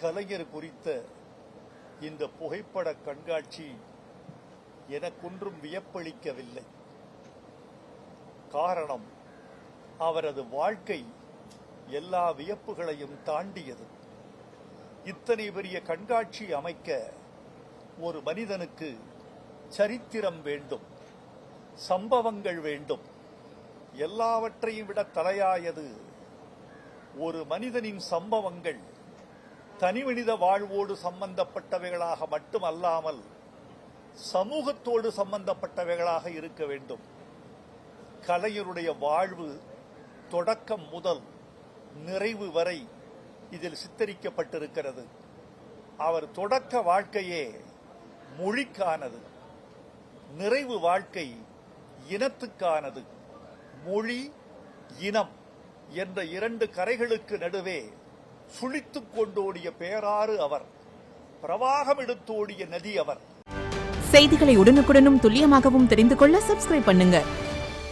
கலைஞர் குறித்த இந்த புகைப்பட கண்காட்சி எனக்கொன்றும் வியப்பளிக்கவில்லை. காரணம், அவரது வாழ்க்கை எல்லா வியப்புகளையும் தாண்டியது. இத்தனை பெரிய கண்காட்சி அமைக்க ஒரு மனிதனுக்கு சரித்திரம் வேண்டும், சம்பவங்கள் வேண்டும். எல்லாவற்றையும் விட தலையாயது ஒரு மனிதனின் சம்பவங்கள் தனிமனித வாழ்வோடு சம்பந்தப்பட்டவைகளாக மட்டுமல்லாமல் சமூகத்தோடு சம்பந்தப்பட்டவைகளாக இருக்க வேண்டும். கலைஞருடைய வாழ்வு தொடக்கம் முதல் நிறைவு வரை இதில் சித்தரிக்கப்பட்டிருக்கிறது. அவர் தொடக்க வாழ்க்கையே மொழிக்கானது, நிறைவு வாழ்க்கை இனத்துக்கானது. மொழி, இனம் என்ற இரண்டு கரைகளுக்கு நடுவே சுழித்துக் கொண்டோடிய பேராறு அவர், பிரவாகம் எடுத்தோடிய நதி அவர். செய்திகளை உடனுக்குடனும் துல்லியமாகவும் தெரிந்து கொள்ள சப்ஸ்கிரைப் பண்ணுங்க.